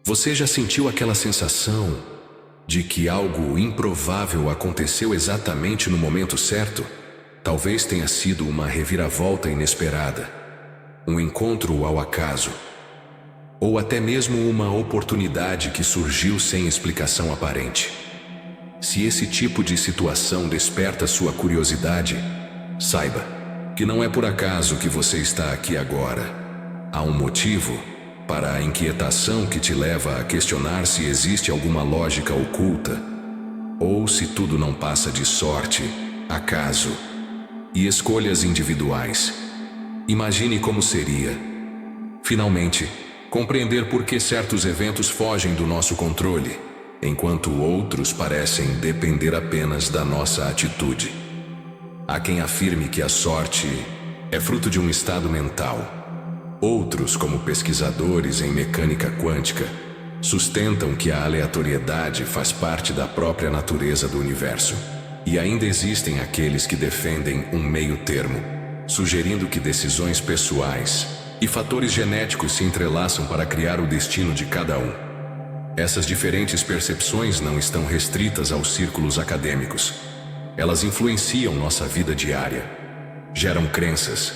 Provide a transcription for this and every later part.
Você já sentiu aquela sensação de que algo improvável aconteceu exatamente no momento certo? Talvez tenha sido uma reviravolta inesperada, um encontro ao acaso, ou até mesmo uma oportunidade que surgiu sem explicação aparente. Se esse tipo de situação desperta sua curiosidade, saiba que não é por acaso que você está aqui agora. Há um motivo para a inquietação que te leva a questionar se existe alguma lógica oculta, ou se tudo não passa de sorte, acaso e escolhas individuais. Imagine como seria, finalmente, compreender por que certos eventos fogem do nosso controle, enquanto outros parecem depender apenas da nossa atitude. Há quem afirme que a sorte é fruto de um estado mental. Outros, como pesquisadores em mecânica quântica, sustentam que a aleatoriedade faz parte da própria natureza do universo. E ainda existem aqueles que defendem um meio termo, sugerindo que decisões pessoais e fatores genéticos se entrelaçam para criar o destino de cada um. Essas diferentes percepções não estão restritas aos círculos acadêmicos. Elas influenciam nossa vida diária, geram crenças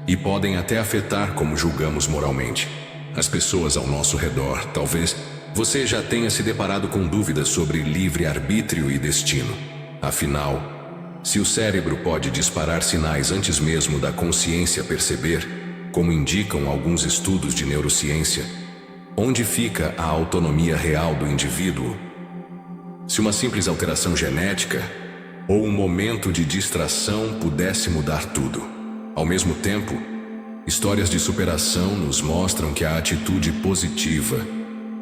e podem até afetar como julgamos moralmente as pessoas ao nosso redor. Talvez você já tenha se deparado com dúvidas sobre livre-arbítrio e destino. Afinal, se o cérebro pode disparar sinais antes mesmo da consciência perceber, como indicam alguns estudos de neurociência, onde fica a autonomia real do indivíduo? Se uma simples alteração genética ou um momento de distração pudesse mudar tudo. Ao mesmo tempo, histórias de superação nos mostram que a atitude positiva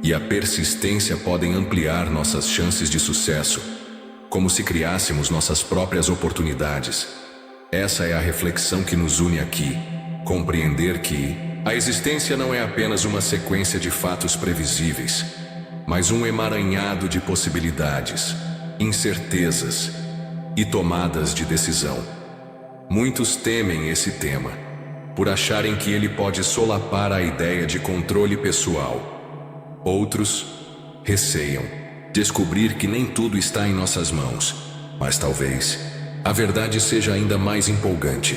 e a persistência podem ampliar nossas chances de sucesso, como se criássemos nossas próprias oportunidades. Essa é a reflexão que nos une aqui, compreender que a existência não é apenas uma sequência de fatos previsíveis, mas um emaranhado de possibilidades, incertezas e tomadas de decisão. Muitos temem esse tema, por acharem que ele pode solapar a ideia de controle pessoal. Outros receiam descobrir que nem tudo está em nossas mãos, mas talvez a verdade seja ainda mais empolgante.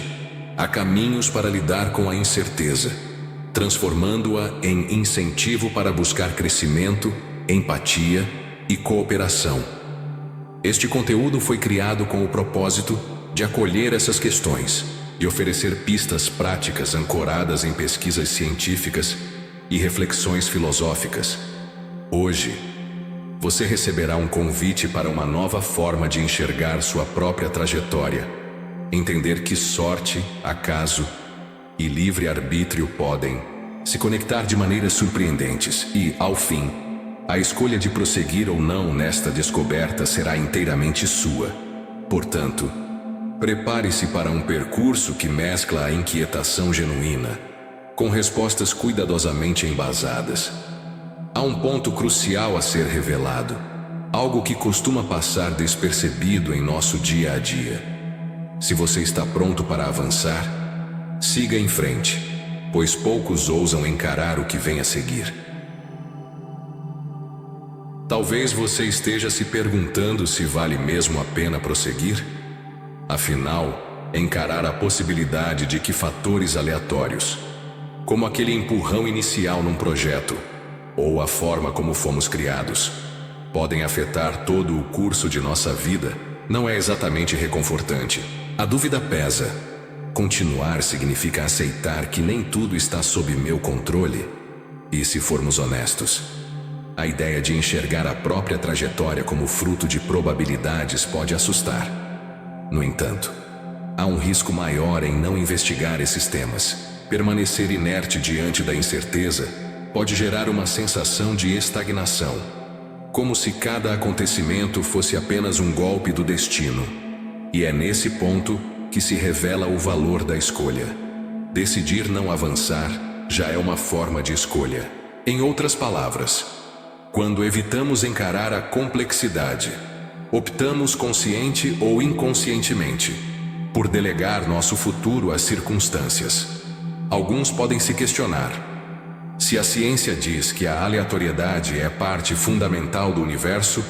Há caminhos para lidar com a incerteza, transformando-a em incentivo para buscar crescimento, empatia e cooperação. Este conteúdo foi criado com o propósito de acolher essas questões e oferecer pistas práticas ancoradas em pesquisas científicas e reflexões filosóficas. Hoje, você receberá um convite para uma nova forma de enxergar sua própria trajetória, entender que sorte, acaso e livre-arbítrio podem se conectar de maneiras surpreendentes e, ao fim, a escolha de prosseguir ou não nesta descoberta será inteiramente sua. Portanto, prepare-se para um percurso que mescla a inquietação genuína com respostas cuidadosamente embasadas. Há um ponto crucial a ser revelado, algo que costuma passar despercebido em nosso dia a dia. Se você está pronto para avançar, siga em frente, pois poucos ousam encarar o que vem a seguir. Talvez você esteja se perguntando se vale mesmo a pena prosseguir. Afinal, encarar a possibilidade de que fatores aleatórios, como aquele empurrão inicial num projeto, ou a forma como fomos criados, podem afetar todo o curso de nossa vida, não é exatamente reconfortante. A dúvida pesa. Continuar significa aceitar que nem tudo está sob meu controle. E se formos honestos, a ideia de enxergar a própria trajetória como fruto de probabilidades pode assustar. No entanto, há um risco maior em não investigar esses temas. Permanecer inerte diante da incerteza pode gerar uma sensação de estagnação, como se cada acontecimento fosse apenas um golpe do destino. E é nesse ponto que se revela o valor da escolha. Decidir não avançar já é uma forma de escolha. Em outras palavras, quando evitamos encarar a complexidade, optamos consciente ou inconscientemente por delegar nosso futuro às circunstâncias. Alguns podem se questionar: Se a ciência diz que a aleatoriedade é parte fundamental do universo,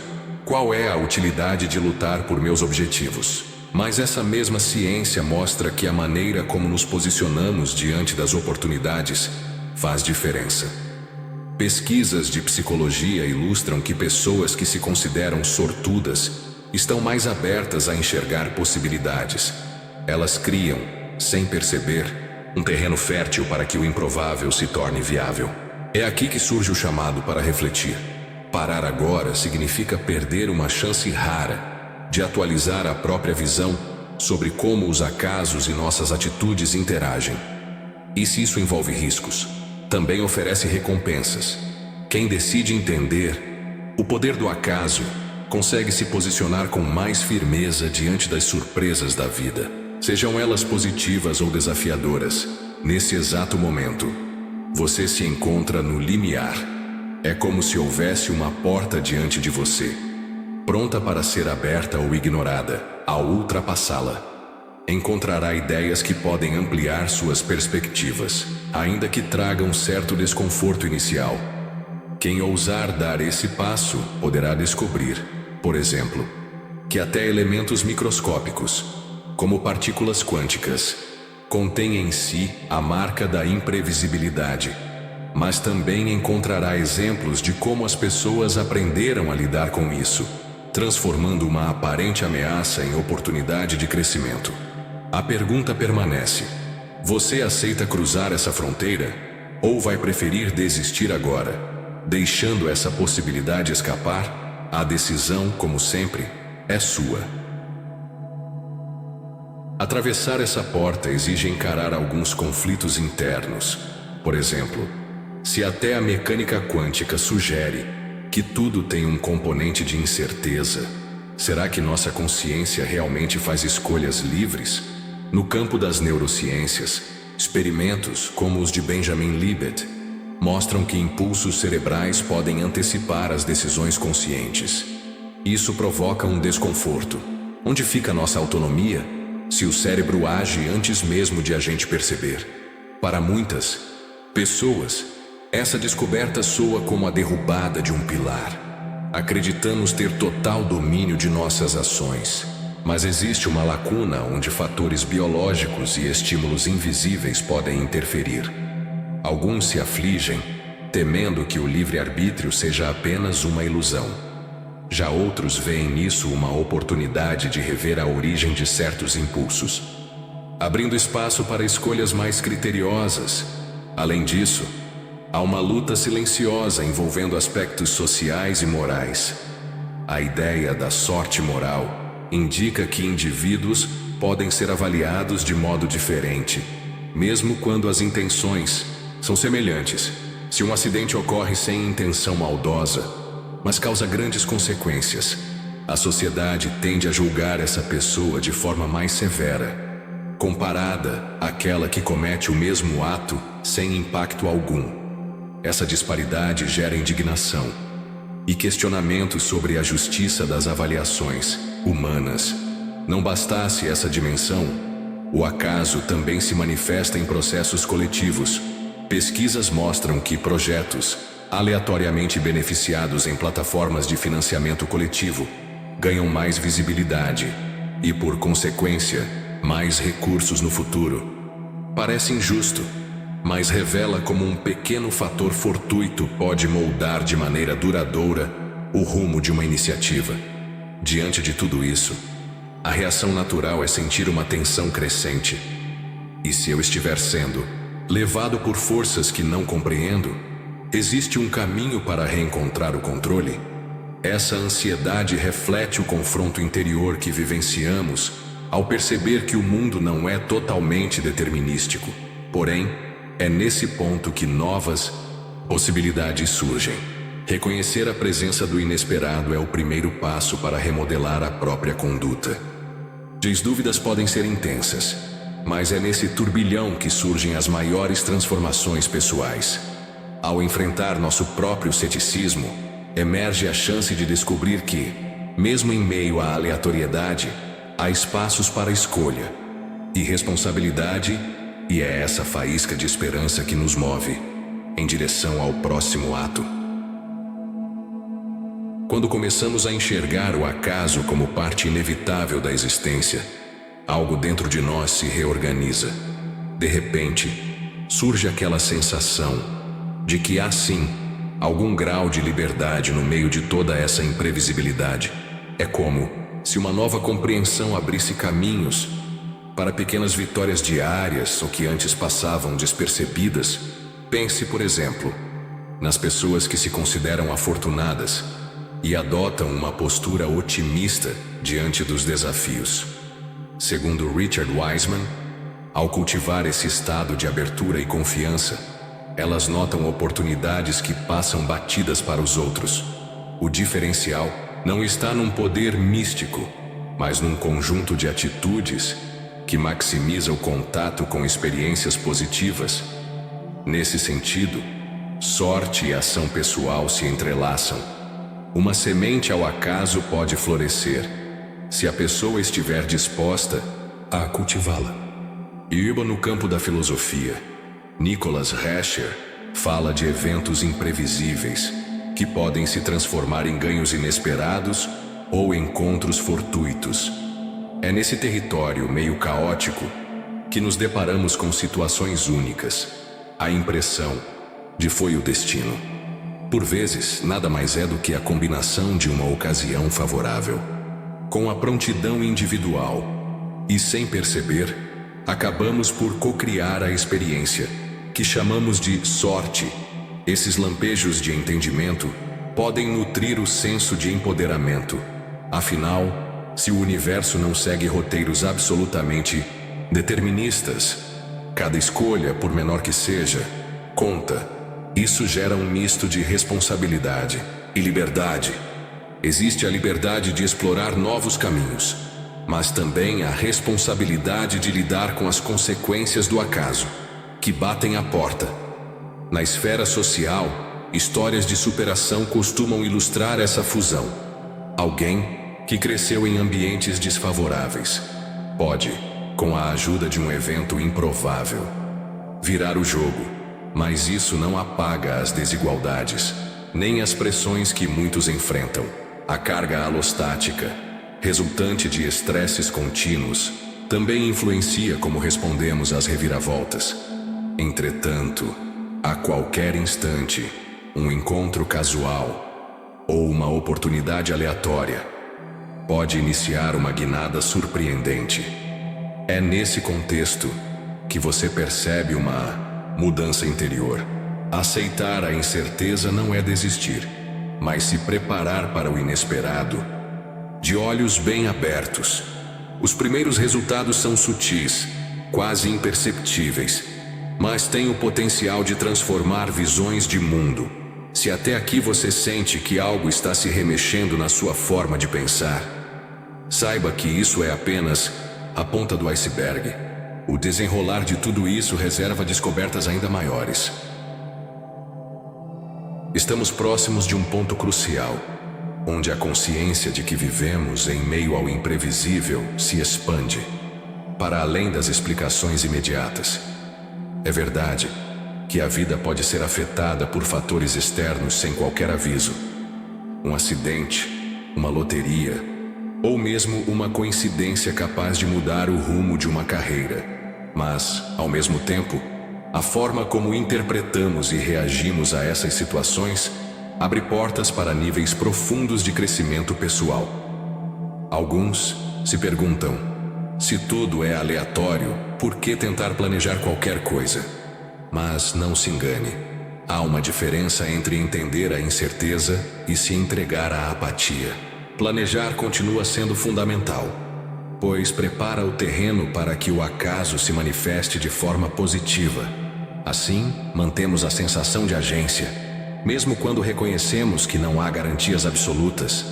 qual é a utilidade de lutar por meus objetivos? Mas essa mesma ciência mostra que a maneira como nos posicionamos diante das oportunidades faz diferença. Pesquisas de psicologia ilustram que pessoas que se consideram sortudas estão mais abertas a enxergar possibilidades. Elas criam, sem perceber, um terreno fértil para que o improvável se torne viável. É aqui que surge o chamado para refletir. Parar agora significa perder uma chance rara de atualizar a própria visão sobre como os acasos e nossas atitudes interagem. E se isso envolve riscos, também oferece recompensas. Quem decide entender o poder do acaso consegue se posicionar com mais firmeza diante das surpresas da vida, sejam elas positivas ou desafiadoras. Nesse exato momento, você se encontra no limiar. É como se houvesse uma porta diante de você, pronta para ser aberta ou ignorada. Ao ultrapassá-la, encontrará ideias que podem ampliar suas perspectivas, ainda que tragam certo desconforto inicial. Quem ousar dar esse passo poderá descobrir, por exemplo, que até elementos microscópicos, como partículas quânticas, contêm em si a marca da imprevisibilidade. Mas também encontrará exemplos de como as pessoas aprenderam a lidar com isso, transformando uma aparente ameaça em oportunidade de crescimento. A pergunta permanece: você aceita cruzar essa fronteira? Ou vai preferir desistir agora, deixando essa possibilidade escapar? A decisão, como sempre, é sua. Atravessar essa porta exige encarar alguns conflitos internos. Por exemplo, se até a mecânica quântica sugere que tudo tem um componente de incerteza, será que nossa consciência realmente faz escolhas livres? No campo das neurociências, experimentos como os de Benjamin Libet mostram que impulsos cerebrais podem antecipar as decisões conscientes. Isso provoca um desconforto. Onde fica nossa autonomia se o cérebro age antes mesmo de a gente perceber? Para muitas pessoas, essa descoberta soa como a derrubada de um pilar. Acreditamos ter total domínio de nossas ações, mas existe uma lacuna onde fatores biológicos e estímulos invisíveis podem interferir. Alguns se afligem, temendo que o livre-arbítrio seja apenas uma ilusão. Já outros veem nisso uma oportunidade de rever a origem de certos impulsos, abrindo espaço para escolhas mais criteriosas. Além disso, há uma luta silenciosa envolvendo aspectos sociais e morais. A ideia da sorte moral indica que indivíduos podem ser avaliados de modo diferente, mesmo quando as intenções são semelhantes. Se um acidente ocorre sem intenção maldosa, mas causa grandes consequências, a sociedade tende a julgar essa pessoa de forma mais severa, comparada àquela que comete o mesmo ato sem impacto algum. Essa disparidade gera indignação e questionamentos sobre a justiça das avaliações humanas. Não bastasse essa dimensão, o acaso também se manifesta em processos coletivos. Pesquisas mostram que projetos aleatoriamente beneficiados em plataformas de financiamento coletivo ganham mais visibilidade e, por consequência, mais recursos no futuro. Parece injusto, mas revela como um pequeno fator fortuito pode moldar de maneira duradoura o rumo de uma iniciativa. Diante de tudo isso, a reação natural é sentir uma tensão crescente. E se eu estiver sendo levado por forças que não compreendo, existe um caminho para reencontrar o controle? Essa ansiedade reflete o confronto interior que vivenciamos ao perceber que o mundo não é totalmente determinístico. Porém, é nesse ponto que novas possibilidades surgem. Reconhecer a presença do inesperado é o primeiro passo para remodelar a própria conduta. As dúvidas podem ser intensas, mas é nesse turbilhão que surgem as maiores transformações pessoais. Ao enfrentar nosso próprio ceticismo, emerge a chance de descobrir que, mesmo em meio à aleatoriedade, há espaços para escolha e responsabilidade, e é essa faísca de esperança que nos move. em direção ao próximo ato. Quando começamos a enxergar o acaso como parte inevitável da existência, algo dentro de nós se reorganiza. De repente, surge aquela sensação de que há sim algum grau de liberdade no meio de toda essa imprevisibilidade. É como se uma nova compreensão abrisse caminhos para pequenas vitórias diárias ou que antes passavam despercebidas. Pense, por exemplo, nas pessoas que se consideram afortunadas e adotam uma postura otimista diante dos desafios. Segundo Richard Wiseman, ao cultivar esse estado de abertura e confiança, elas notam oportunidades que passam batidas para os outros. O diferencial não está num poder místico, mas num conjunto de atitudes que maximiza o contato com experiências positivas. Nesse sentido, sorte e ação pessoal se entrelaçam. Uma semente ao acaso pode florescer, se a pessoa estiver disposta a cultivá-la. E no campo da filosofia, Nicholas Rescher fala de eventos imprevisíveis que podem se transformar em ganhos inesperados ou encontros fortuitos. É nesse território meio caótico que nos deparamos com situações únicas. A impressão de foi o destino. Por vezes, nada mais é do que a combinação de uma ocasião favorável com a prontidão individual. E sem perceber, acabamos por cocriar a experiência, que chamamos de sorte. Esses lampejos de entendimento podem nutrir o senso de empoderamento. Afinal, se o universo não segue roteiros absolutamente deterministas, cada escolha, por menor que seja, conta. Isso gera um misto de responsabilidade e liberdade. Existe a liberdade de explorar novos caminhos, mas também a responsabilidade de lidar com as consequências do acaso, que batem à porta. Na esfera social, histórias de superação costumam ilustrar essa fusão. Alguém que cresceu em ambientes desfavoráveis pode, com a ajuda de um evento improvável, virar o jogo. Mas isso não apaga as desigualdades, nem as pressões que muitos enfrentam. A carga alostática, resultante de estresses contínuos, também influencia como respondemos às reviravoltas. Entretanto, a qualquer instante, um encontro casual ou uma oportunidade aleatória pode iniciar uma guinada surpreendente. É nesse contexto que você percebe uma mudança interior. Aceitar a incerteza não é desistir, mas se preparar para o inesperado, de olhos bem abertos. Os primeiros resultados são sutis, quase imperceptíveis, mas têm o potencial de transformar visões de mundo. Se até aqui você sente que algo está se remexendo na sua forma de pensar, saiba que isso é apenas a ponta do iceberg. O desenrolar de tudo isso reserva descobertas ainda maiores. Estamos próximos de um ponto crucial, onde a consciência de que vivemos em meio ao imprevisível se expande, para além das explicações imediatas. É verdade que a vida pode ser afetada por fatores externos sem qualquer aviso. Um acidente, uma loteria, ou mesmo uma coincidência capaz de mudar o rumo de uma carreira. Mas, ao mesmo tempo, a forma como interpretamos e reagimos a essas situações abre portas para níveis profundos de crescimento pessoal. Alguns se perguntam: se tudo é aleatório, por que tentar planejar qualquer coisa? Mas não se engane. Há uma diferença entre entender a incerteza e se entregar à apatia. Planejar continua sendo fundamental, pois prepara o terreno para que o acaso se manifeste de forma positiva. Assim, mantemos a sensação de agência, mesmo quando reconhecemos que não há garantias absolutas.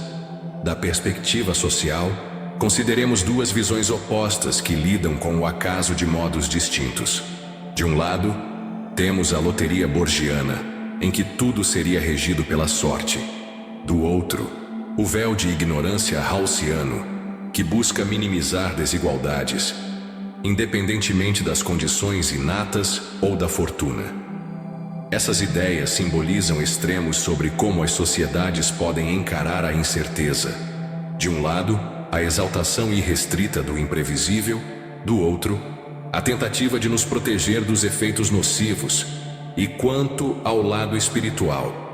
Da perspectiva social, consideremos duas visões opostas que lidam com o acaso de modos distintos. De um lado, temos a loteria borgiana, em que tudo seria regido pela sorte. Do outro, o véu de ignorância haussiano, que busca minimizar desigualdades, independentemente das condições inatas ou da fortuna. Essas ideias simbolizam extremos sobre como as sociedades podem encarar a incerteza. De um lado, a exaltação irrestrita do imprevisível, do outro, a tentativa de nos proteger dos efeitos nocivos. E quanto ao lado espiritual,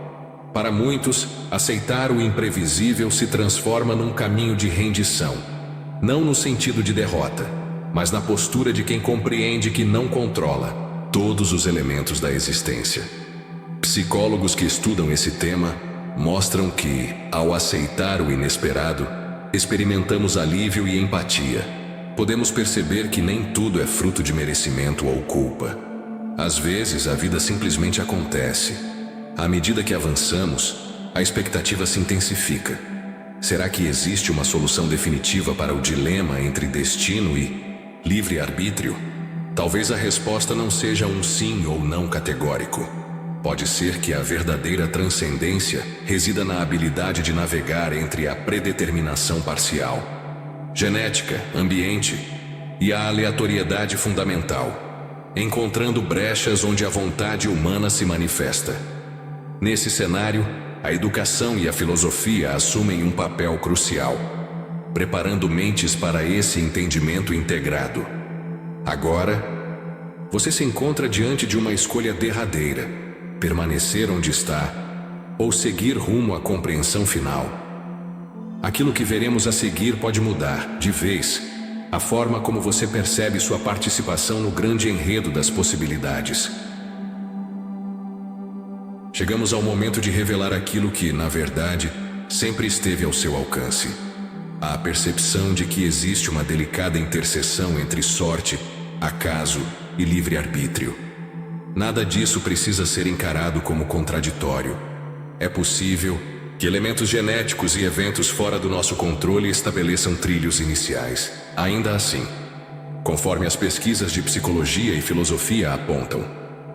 para muitos, aceitar o imprevisível se transforma num caminho de rendição, não no sentido de derrota, mas na postura de quem compreende que não controla todos os elementos da existência. Psicólogos que estudam esse tema mostram que, ao aceitar o inesperado, experimentamos alívio e empatia. Podemos perceber que nem tudo é fruto de merecimento ou culpa. Às vezes, a vida simplesmente acontece. À medida que avançamos, a expectativa se intensifica. Será que existe uma solução definitiva para o dilema entre destino e livre-arbítrio? Talvez a resposta não seja um sim ou não categórico. Pode ser que a verdadeira transcendência resida na habilidade de navegar entre a predeterminação parcial, genética, ambiente e a aleatoriedade fundamental, encontrando brechas onde a vontade humana se manifesta. Nesse cenário, a educação e a filosofia assumem um papel crucial, preparando mentes para esse entendimento integrado. Agora, você se encontra diante de uma escolha derradeira: permanecer onde está ou seguir rumo à compreensão final. Aquilo que veremos a seguir pode mudar, de vez, a forma como você percebe sua participação no grande enredo das possibilidades. Chegamos ao momento de revelar aquilo que, na verdade, sempre esteve ao seu alcance: a percepção de que existe uma delicada interseção entre sorte, acaso e livre-arbítrio. Nada disso precisa ser encarado como contraditório. É possível que elementos genéticos e eventos fora do nosso controle estabeleçam trilhos iniciais. Ainda assim, conforme as pesquisas de psicologia e filosofia apontam,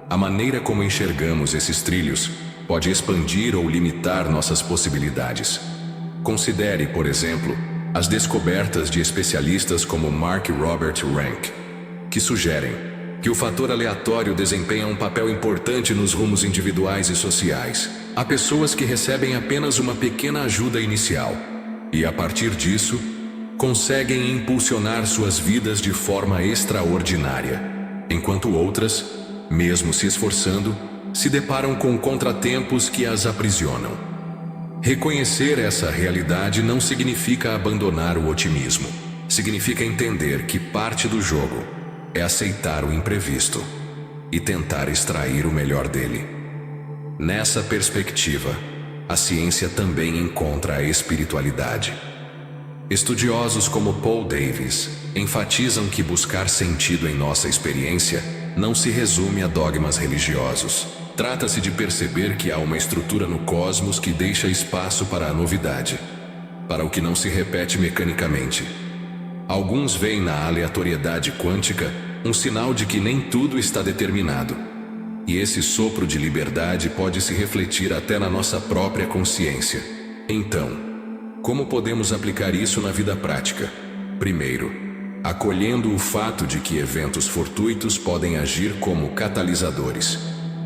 a maneira como enxergamos esses trilhos pode expandir ou limitar nossas possibilidades. Considere, por exemplo, as descobertas de especialistas como Mark Robert Rank, que sugerem que o fator aleatório desempenha um papel importante nos rumos individuais e sociais. Há pessoas que recebem apenas uma pequena ajuda inicial e, a partir disso, conseguem impulsionar suas vidas de forma extraordinária, enquanto outras, mesmo se esforçando, se deparam com contratempos que as aprisionam. Reconhecer essa realidade não significa abandonar o otimismo. Significa entender que parte do jogo é aceitar o imprevisto e tentar extrair o melhor dele. Nessa perspectiva, a ciência também encontra a espiritualidade. Estudiosos como Paul Davies enfatizam que buscar sentido em nossa experiência não se resume a dogmas religiosos. Trata-se de perceber que há uma estrutura no cosmos que deixa espaço para a novidade, para o que não se repete mecanicamente. Alguns veem na aleatoriedade quântica um sinal de que nem tudo está determinado. E esse sopro de liberdade pode se refletir até na nossa própria consciência. Então, como podemos aplicar isso na vida prática? Primeiro, acolhendo o fato de que eventos fortuitos podem agir como catalisadores.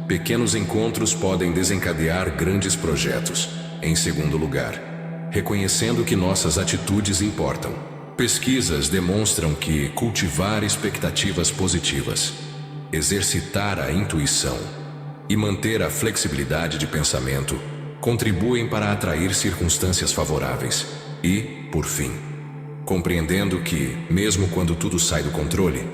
Pequenos encontros podem desencadear grandes projetos. Em segundo lugar, reconhecendo que nossas atitudes importam. Pesquisas demonstram que cultivar expectativas positivas, exercitar a intuição e manter a flexibilidade de pensamento contribuem para atrair circunstâncias favoráveis. E, por fim, compreendendo que, mesmo quando tudo sai do controle,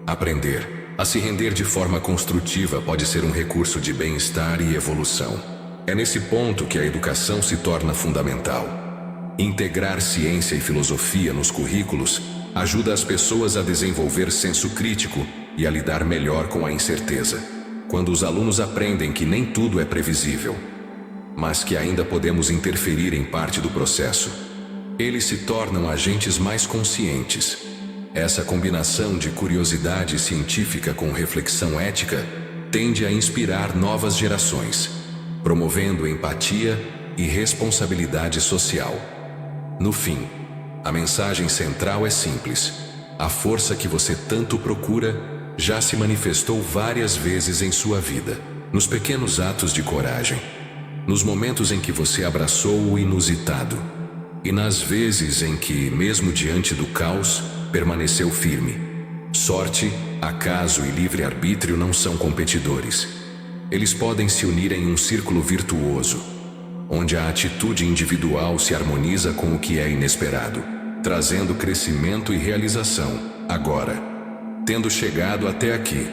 aprender a se render de forma construtiva pode ser um recurso de bem-estar e evolução. É nesse ponto que a educação se torna fundamental. Integrar ciência e filosofia nos currículos ajuda as pessoas a desenvolver senso crítico e a lidar melhor com a incerteza. Quando os alunos aprendem que nem tudo é previsível, mas que ainda podemos interferir em parte do processo, eles se tornam agentes mais conscientes. Essa combinação de curiosidade científica com reflexão ética tende a inspirar novas gerações, promovendo empatia e responsabilidade social. No fim, a mensagem central é simples: a força que você tanto procura já se manifestou várias vezes em sua vida. nos pequenos atos de coragem, nos momentos em que você abraçou o inusitado e nas vezes em que, mesmo diante do caos, permaneceu firme. Sorte, acaso e livre-arbítrio não são competidores. Eles podem se unir em um círculo virtuoso, onde a atitude individual se harmoniza com o que é inesperado, trazendo crescimento e realização. Agora, tendo chegado até aqui,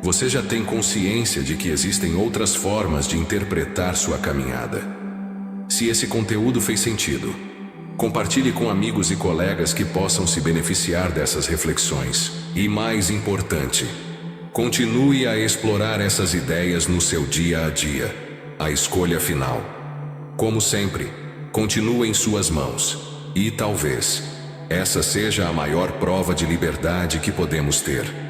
você já tem consciência de que existem outras formas de interpretar sua caminhada. Se esse conteúdo fez sentido, compartilhe com amigos e colegas que possam se beneficiar dessas reflexões. E mais importante, continue a explorar essas ideias no seu dia a dia. A escolha final, como sempre, continua em suas mãos. E talvez essa seja a maior prova de liberdade que podemos ter.